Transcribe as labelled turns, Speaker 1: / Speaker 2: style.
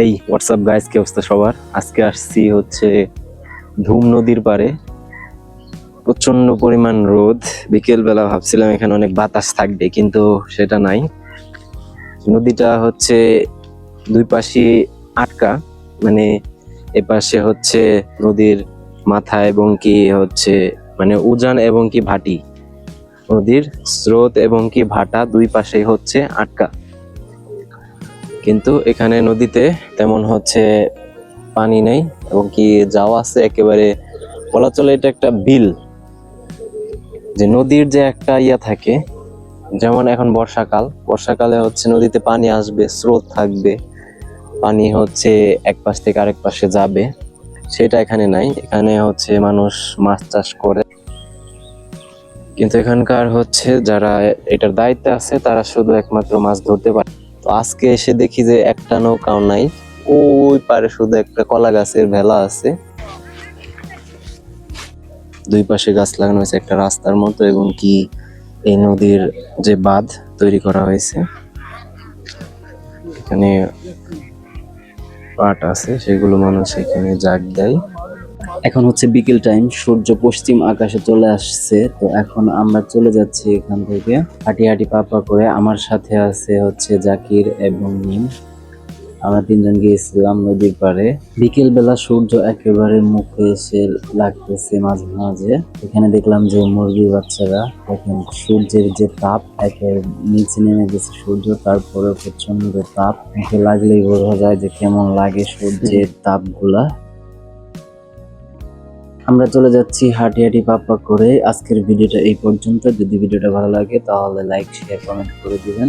Speaker 1: এই WhatsApp guys, কি অবস্থা সবার? আজকে আসছি হচ্ছে ধুম নদীর পাড়ে। প্রচন্ড পরিমাণ রোদ। বিকেল বেলা ভাবছিলাম এখানে অনেক বাতাস থাকবে, কিন্তু সেটা নাই। নদীটা হচ্ছে দুই পাশে আটকা, মানে এপাশে হচ্ছে নদীর মাথা এবং কি হচ্ছে মানে উজান এবং কি ভাটি, নদীর স্রোত এবং কি ভাটা দুই পাশেই হচ্ছে আটকা। কিন্তু এখানে নদীতে তেমন হচ্ছে পানি নেই এবং কি যাওয়া আছে একেবারে, বলা চলে এটা একটা বিল। যে নদীর যে একটা ইয়া থাকে, যেমন এখন বর্ষাকালে হচ্ছে নদীতে পানি আসবে, স্রোত থাকবে, পানি হচ্ছে এক পাশ থেকে আরেক পাশে যাবে, সেটা এখানে নাই। এখানে হচ্ছে মানুষ মাছ চাষ করে, কিন্তু এখানকার হচ্ছে যারা এটার দায়িত্বে আছে তারা শুধু একমাত্র মাছ ধরতে পারে। তো আজকে এসে দেখি যে একটা নৌকাও নাই। ওই পারে শুধু একটা কলা গাছের ভেলা আছে, দুই পাশে গাছ লাগানো হয়েছে একটা রাস্তার মতো, এবং কি এই নদীর যে বাঁধ তৈরি করা হয়েছে, এখানে পাট আছে, সেগুলো মানুষ এখানে জাগ দেয়। এখন হচ্ছে বিকেল টাইম, সূর্য পশ্চিম আকাশে চলে আসছে। তো এখন আমরা চলে যাচ্ছি এখান থেকে হাঁটি হাঁটি পা করে। আমার সাথে আছে হচ্ছে জাকির এবং নিম। আমরা তিনজন গিয়েছিলাম নদীর পাড়ে। বিকেল বেলা সূর্য একেবারে মুখে এসে লাগতেছে মাঝে মাঝে। এখানে দেখলাম যে মুরগির বাচ্চারা, দেখেন সূর্যের যে তাপ, একের নিচে নেমে গেছে সূর্য, তারপরে প্রচন্ড তাপ, মুখে লাগলেই বোঝা যায় যে কেমন লাগে সূর্যের তাপগুলা। আমরা চলে যাচ্ছি হাঁটি হাঁটি পা করে। আজকের ভিডিওটা এই পর্যন্ত। যদি ভিডিওটা ভালো লাগে তাহলে লাইক, শেয়ার, কমেন্ট করে দিবেন।